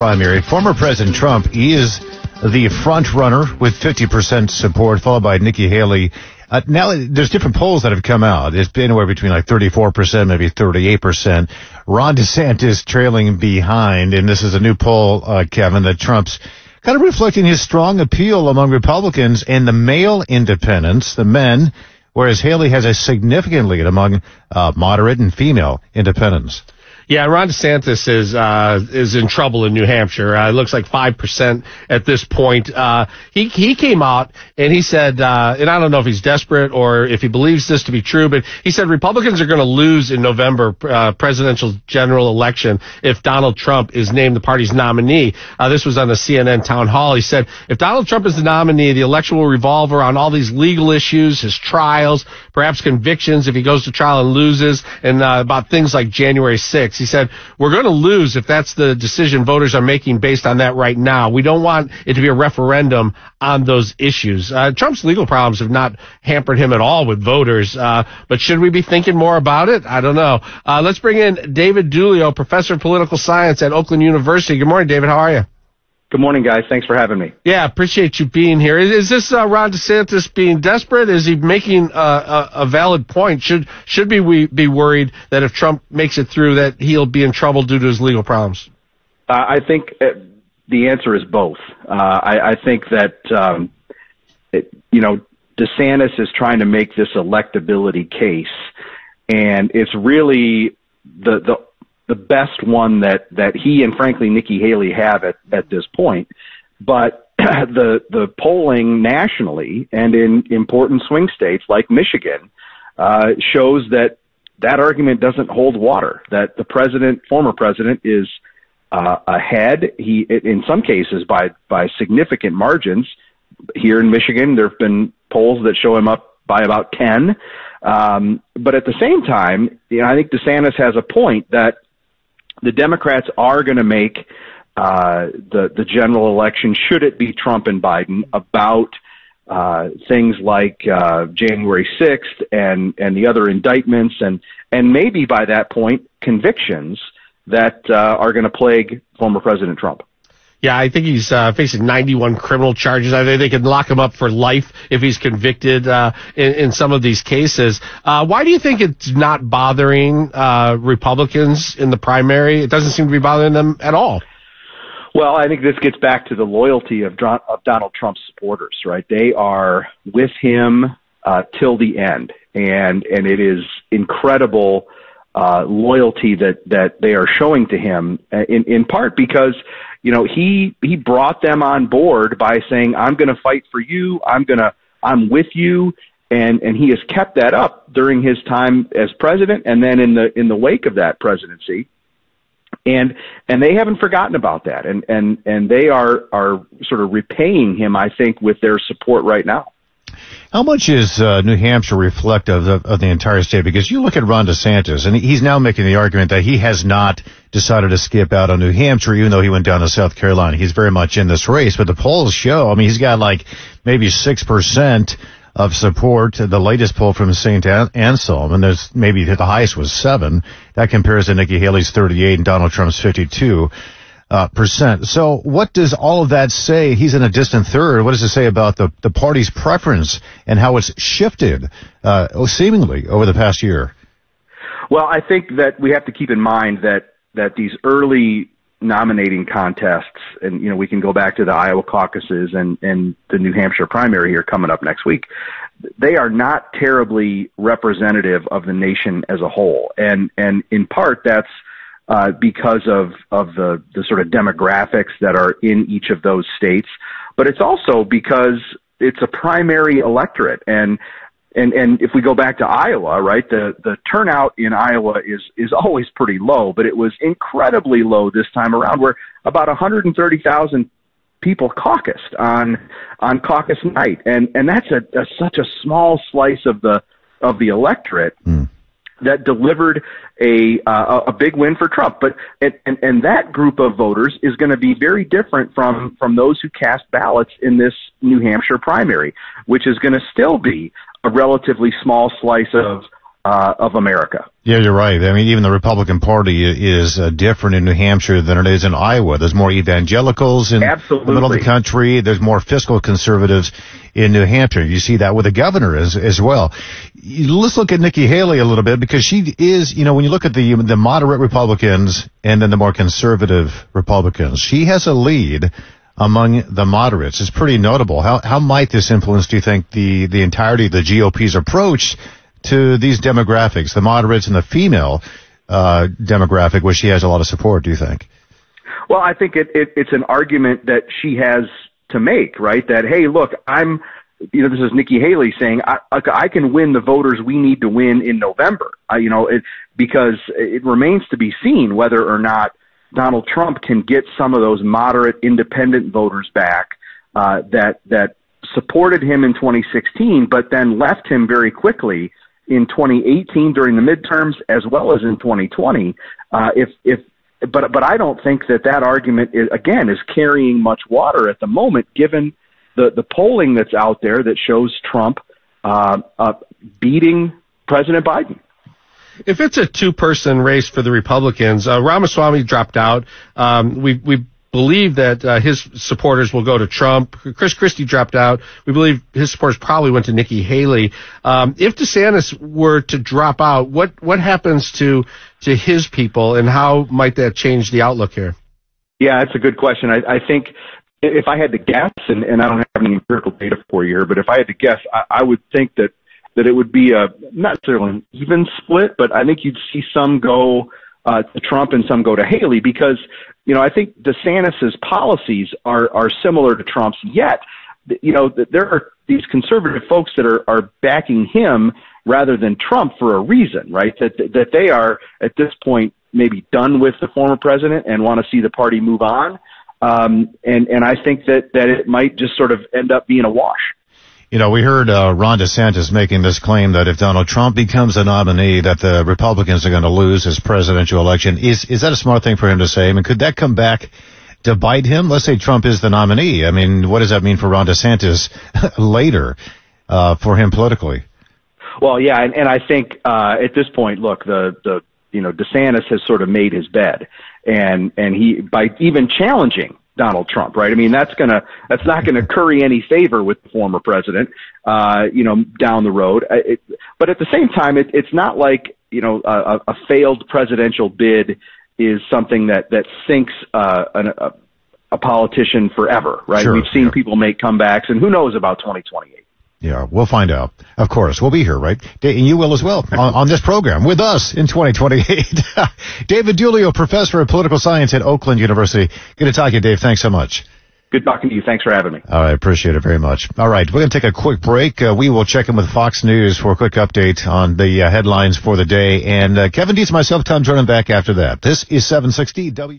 Primary. Former President Trump, he is the front runner with 50% support, followed by Nikki Haley. Now, there's different polls that have come out. It's been anywhere between like 34%, maybe 38%. Ron DeSantis trailing behind, and this is a new poll, Kevin, that Trump's kind of reflecting his strong appeal among Republicans and the male independents, the men, whereas Haley has a significant lead among moderate and female independents. Yeah, Ron DeSantis is in trouble in New Hampshire. It looks like 5% at this point. He came out and he said, and I don't know if he's desperate or if he believes this to be true, but he said Republicans are going to lose in November presidential general election if Donald Trump is named the party's nominee. This was on the CNN town hall. He said, if Donald Trump is the nominee, the election will revolve around all these legal issues, his trials, perhaps convictions if he goes to trial and loses, and about things like January 6th. He said, we're going to lose if that's the decision voters are making based on that right now. We don't want it to be a referendum on those issues. Trump's legal problems have not hampered him at all with voters, but should we be thinking more about it? I don't know. Let's bring in David Dulio, professor of political science at Oakland University. Good morning, David. How are you? Good morning, guys. Thanks for having me. Yeah, appreciate you being here. Is this Ron DeSantis being desperate? Is he making a valid point? Should we be worried that if Trump makes it through that he'll be in trouble due to his legal problems? I think the answer is both. I think that, DeSantis is trying to make this electability case, and it's really the best one that he and frankly Nikki Haley have at this point. But the polling nationally and in important swing states like Michigan shows that argument doesn't hold water, that the former president is ahead. He, in some cases by significant margins. Here in Michigan, there have been polls that show him up by about 10. But at the same time, I think DeSantis has a point that the Democrats are going to make the general election, should it be Trump and Biden, about things like January 6th and the other indictments and maybe by that point convictions that are going to plague former President Trump. Yeah, I think he's facing 91 criminal charges. I think they could lock him up for life if he's convicted in some of these cases. Why do you think it's not bothering Republicans in the primary? It doesn't seem to be bothering them at all. Well, I think this gets back to the loyalty of Donald Trump's supporters, right? They are with him till the end, and it is incredible loyalty that they are showing to him, in part because he brought them on board by saying, I'm going to fight for you. I'm with you. And he has kept that up during his time as president and then in the wake of that presidency. And they haven't forgotten about that. And they are sort of repaying him, I think, with their support right now. How much is New Hampshire reflective of the entire state? Because you look at Ron DeSantis, and he's now making the argument that he has not decided to skip out on New Hampshire, even though he went down to South Carolina. He's very much in this race, but the polls show, he's got like maybe 6% of support. The latest poll from St. Anselm, and there's maybe the highest was 7. That compares to Nikki Haley's 38 and Donald Trump's 52%. So what does all of that say? He's in a distant third. What does it say about the party's preference and how it's shifted seemingly over the past year? Well, I think that we have to keep in mind that these early nominating contests, and we can go back to the Iowa caucuses and the New Hampshire primary here coming up next week, they are not terribly representative of the nation as a whole. And in part that's because of the sort of demographics that are in each of those states, but it's also because it's a primary electorate. And if we go back to Iowa, right, the turnout in Iowa is always pretty low, but it was incredibly low this time around, where about 130,000 people caucused on caucus night, and that's such a small slice of the electorate. That delivered a big win for Trump. But and that group of voters is going to be very different from those who cast ballots in this New Hampshire primary, which is going to still be a relatively small slice of America. Yeah, you're right. I mean, even the Republican Party is different in New Hampshire than it is in Iowa. There's more evangelicals in Absolutely. the middle of the country. There's more fiscal conservatives in New Hampshire. You see that with the governor as well. Let's look at Nikki Haley a little bit, because she is, when you look at the moderate Republicans and then the more conservative Republicans, she has a lead among the moderates. It's pretty notable. How might this influence, do you think, the entirety of the GOP's approach to these demographics, the moderates and the female demographic, where she has a lot of support, do you think? Well, I think it's an argument that she has to make, right? That, hey, look, this is Nikki Haley saying, I can win the voters we need to win in November. Because it remains to be seen whether or not Donald Trump can get some of those moderate independent voters back that supported him in 2016, but then left him very quickly in 2018 during the midterms, as well as in 2020. But I don't think that argument is carrying much water at the moment, given the polling that's out there that shows Trump beating President Biden. If it's a two-person race for the Republicans, Ramaswamy dropped out. We believe that his supporters will go to Trump. Chris Christie dropped out. We believe his supporters probably went to Nikki Haley. If DeSantis were to drop out, what happens to his people, and how might that change the outlook here? Yeah, that's a good question. I think if I had to guess, and I don't have any empirical data for you here, but if I had to guess, I would think that it would be not necessarily an even split, but I think you'd see some go to Trump and some go to Haley, because I think DeSantis's policies are similar to Trump's. Yet, there are these conservative folks that are backing him rather than Trump for a reason, right? That they are at this point maybe done with the former president and want to see the party move on. And I think that it might just sort of end up being a wash. We heard Ron DeSantis making this claim that if Donald Trump becomes the nominee, that the Republicans are going to lose his presidential election. Is that a smart thing for him to say? I mean, could that come back to bite him? Let's say Trump is the nominee. I mean, what does that mean for Ron DeSantis later for him politically? Well, yeah, and I think at this point, look, the DeSantis has sort of made his bed, and he, by even challenging Donald Trump, right? I mean, that's not gonna curry any favor with the former president, down the road. But at the same time, it's not like a failed presidential bid is something that sinks a politician forever, right? Sure, We've seen people make comebacks, and who knows about 2028. Yeah, we'll find out. Of course, we'll be here, right? And you will as well on this program with us in 2028. David Dulio, professor of political science at Oakland University. Good to talk to you, Dave. Thanks so much. Good talking to you. Thanks for having me. All right, appreciate it very much. All right, we're going to take a quick break. We will check in with Fox News for a quick update on the headlines for the day. And Kevin Dietz and myself, Tom Jordan, back after that. This is 760 W.